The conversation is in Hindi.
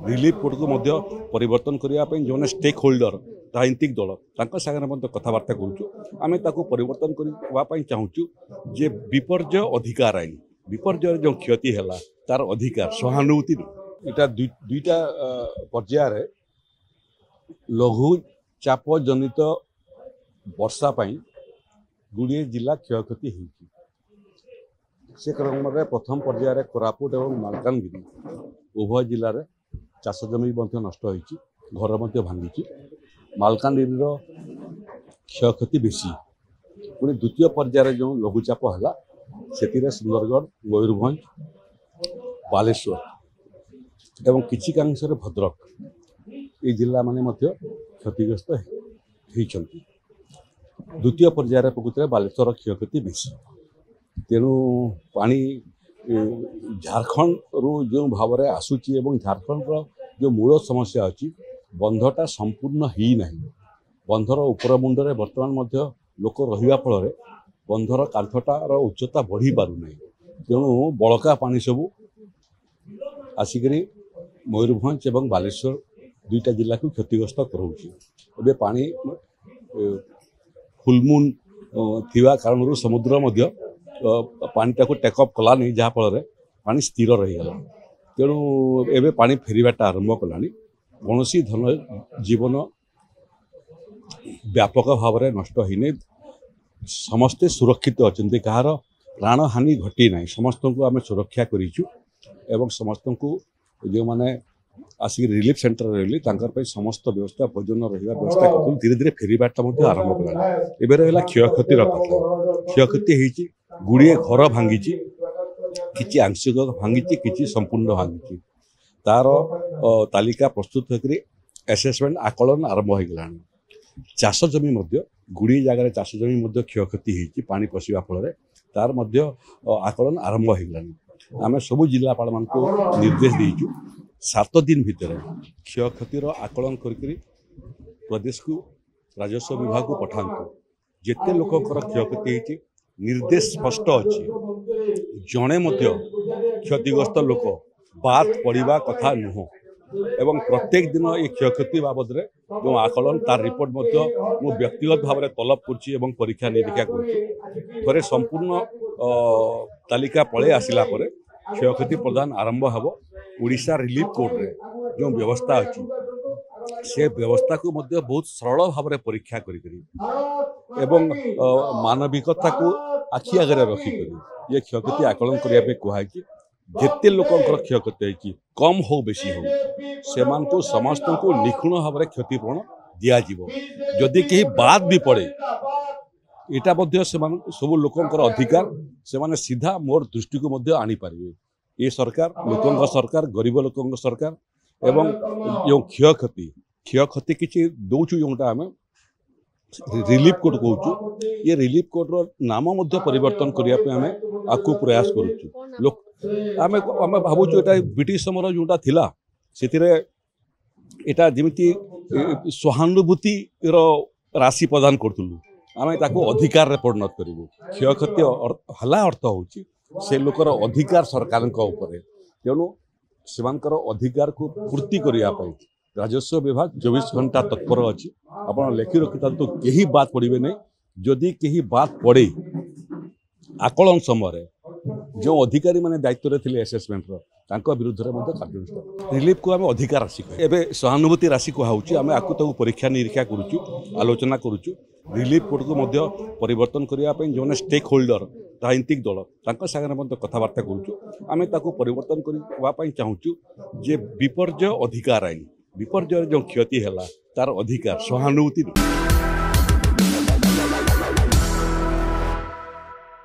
रिलीफ कोड को परिवर्तन करने जो स्टेक होल्डर राजनीतिक दल सागर कथबार्ता करें परिवर्तन करने चाहूँ जे विपर्य अधिकार आईन विपर्य जो क्षति है तार अधिकार सहानुभूति इटा दुईटा पर्यायर लघु चाप जनित वर्षा गुड़िए जिला क्षयक्षति से क्रम में प्रथम पर्यायर कोरापुट और मालकानगिरी उभय जिले में चाष जमी नष्ट होती घर भांगी मालकानगिरी क्षयक्षति बेसी पुणी द्वितीय पर्यायर जो लघुचाप है से सुंदरगढ़ मयूरभंज बालेश्वर एवं किसी कांशरे भद्रक ये जिला माने क्षतिग्रस्त होती द्वितीय पर्यायर प्रकृत में बालेश्वर क्षयक्षति बेसी तेणु पानी झारखंड रू जो भाव में आसूची एवं झारखंड जो मूल समस्या अच्छी बंधटा संपूर्ण ही ना बंधर उपर मुंडे बर्तमान लोक रहा फल बंधर कांथटार उच्चता बढ़ी पारना तेणु बड़का पानी सबू आसिक मयूरभंज एवं बालेश्वर दुईटा जिला को क्षतिग्रस्त कराऊे पानी फुलमुन थिवा कारण समुद्र पानीटा को टेकअप कलानी जहाँफल पानी स्थिर रहीगला तेणु एवं पानी फेरवाटा आरंभ कला कौन धन जीवन व्यापक भाव में नष्ट होने समस्ते सुरक्षित अच्छा कहार प्राण हानि घटी ना समस्त को आम सुरक्षा करूँ समस्त को जो मैंने आसिक रिलीफ सेंटर रही समस्त व्यवस्था भोजन रहा व्यवस्था कर धीरे धीरे फेरवाटा आरंभ कला एवं रहा क्षयक्षतिर कथा क्षयक्षति गुड़िए घर भांगी कि आंशिक भांगी कि संपूर्ण भांगी तार तालिका प्रस्तुत होकर एसेसमेंट आकलन आरंभ हो गला चाष जमी गुड़िए जगह चाष जमी क्षयक्षति पानी पशिया फल तार आकलन आरंभ हो गला आम सबू जिलापाल मान निर्देश देचु 7 दिन भितर क्षयक्षतिर आकलन करके प्रदेश को राजस्व विभाग को पठातु जिते लोकंर क्षयक्षति निर्देश स्पष्ट अच्छी जड़े क्षतिग्रस्त लोक बात पड़ा कथा नुह एवं प्रत्येक दिन ये क्षयक्षति बाबद जो आकलन तार रिपोर्ट मु व्यक्तिगत भाव में तलब कर परीक्षा निरीक्षा कर संपूर्ण तालिका पलि आसला क्षयक्षति प्रदान आरंभ हो ओडिशा रिलीफ कोड रे जो व्यवस्था अच्छी से व्यवस्था को बहुत सरल भाव में परीक्षा एवं मानविकता को आखि आगे रखिक ये क्षयक्षति आकलन करने कहुई जिते लोकंर क्षयक्षति कम हो बेसी हो से समस्त को निखुण भाव में क्षतिपूरण दिज्व जदि कहीं बाद भी पड़े यहाँ सब लोकंर अधिकार से सीधा मोर दृष्टि को आनी पारे ये सरकार लोकंर सरकार गरीब लोकंर सरकार एवं जो क्षयक्षति किसी दौचु जोटा आम रिलीफ कोड कहूँ ये रिलीफ कोड नाम परिवर्तन करने आम आपको प्रयास करुँ आम भावुँ ये ब्रिटिश समय जोटा थिला से जमी सहानुभूति राशि प्रदान करूँ आम अधिकार परिणत करूँ क्षयक्षति हला अर्थ हो से लोकर अधिकार सरकार तेणु से अधिकार को पूर्ति करने राजस्व विभाग 24 घंटा तत्पर अच्छी आप लिखि रखी तो कहीं बात पड़े नहीं जदि कहीं बात पड़े आकलन समय जो अधिकारी माने दायित्व थे एसेसमेंट विरुद्ध में कार्यानुष्ठान रिलीफ को आम अधिकार राशि एवं सहानुभूति राशि कहुच्छी आम आपको परीक्षा निरीक्षा करुँ आलोचना करुँ रिलीफ कोड को परिवर्तन करने जो स्टेक होल्डर राजनीतिक दल सागर कथबार्ता करुँ आम परिवर्तन करने चाहूँ जे विपर्य अधिकार आईन विपर्य जो क्षति है तार अधिकार सहानुभूति